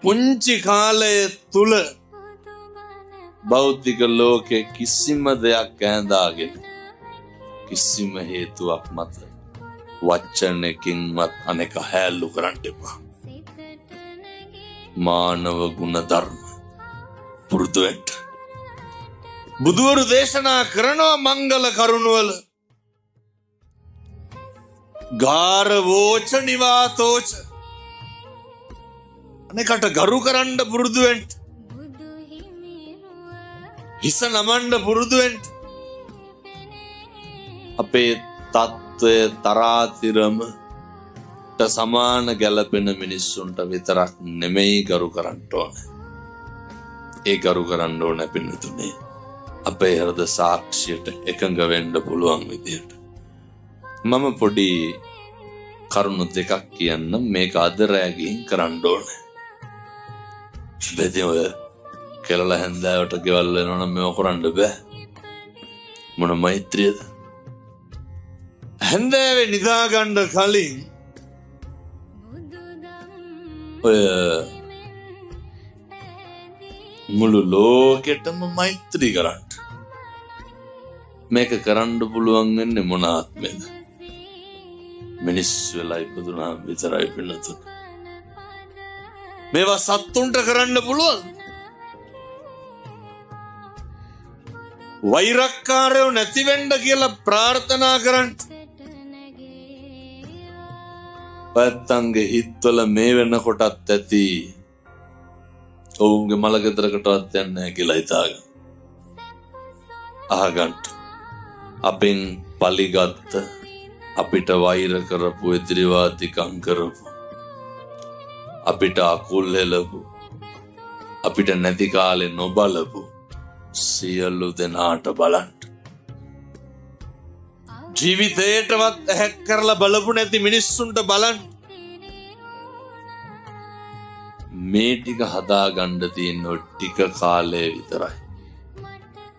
පුංචි කාලයේ තුල භෞතික ලෝකේ කිසිම දෙයක් ඈඳාගෙන කිසිම හේතුවක් මත වචනකින්වත් අනෙක හැල්ලු කරන්න එපා. මානව ගුණ ධර්ම පුරුදු වෙන්න. බුදුවරු දේශනා කරනවා මංගල කරුණවල ගාර වෝච නිවාතෝච අනෙකට ගරු කරන්න පුරුදු වෙන්න. හිස නමන්න පුරුදු වෙන්න. අපේ තත්ත්වය තරාතිරම සමාන ගැලපෙන මිනිස්සුන්ට විතරක් නෙමෙයි ගරු කරන්න ඕන. ඒ ගරු කරන්න ඕන පින්නතුනේ අපේ හෘද සාක්ෂියට එකඟ වෙන්න පුළුවන් විදියට. මම පොඩි කරුණු දෙකක් කියන්න මේක අද රෑ ගිහින් කරන්න ඕන. බෙදී ඔය කෙලලා හැන්දෑවට ගෙවල් වෙනවනම් මේව කරන්න බෑ. මොන මෛත්‍රියද? හැන්දෑවේ නිදා ගන්න කලින් ඔය මුළු ලෝකෙටම මෛත්‍රී කරන්න. මේක කරන්න පුළුවන් වෙන්නේ මොන ආත්මෙද? මිනිස් වෙලා ඉපදුනාම විතරයි පින්නතුන්. මේවා සත්තුන්ට කරන්න පුළුවන්. වෛරක්කාරයෝ නැති වෙන්න කියලා ප්‍රාර්ථනා කරන්න. පැත්තන්ගේ හිත්වල මේ වෙනකොටත් ඇති ඔවුන්ගේ මලගෙදරකටවත් යන්නේ නැහැ කියලා හිතාගන්න. අහගන්න. අපෙන් පලිගත්ත අපිට වෛර කරපු එදිරිවාදිකම් කරපු අපිට අකුල් හෙලපු අපිට නැති කාලේ නොබලපු සියලු දෙනාට බලන්න. ජීවිතේටවත් ඇහැක් කරලා බලපු නැති මිනිස්සුන්ට බලන්න. මේ ටික හදාගන්න තියෙන ටික කාලය විතරයි.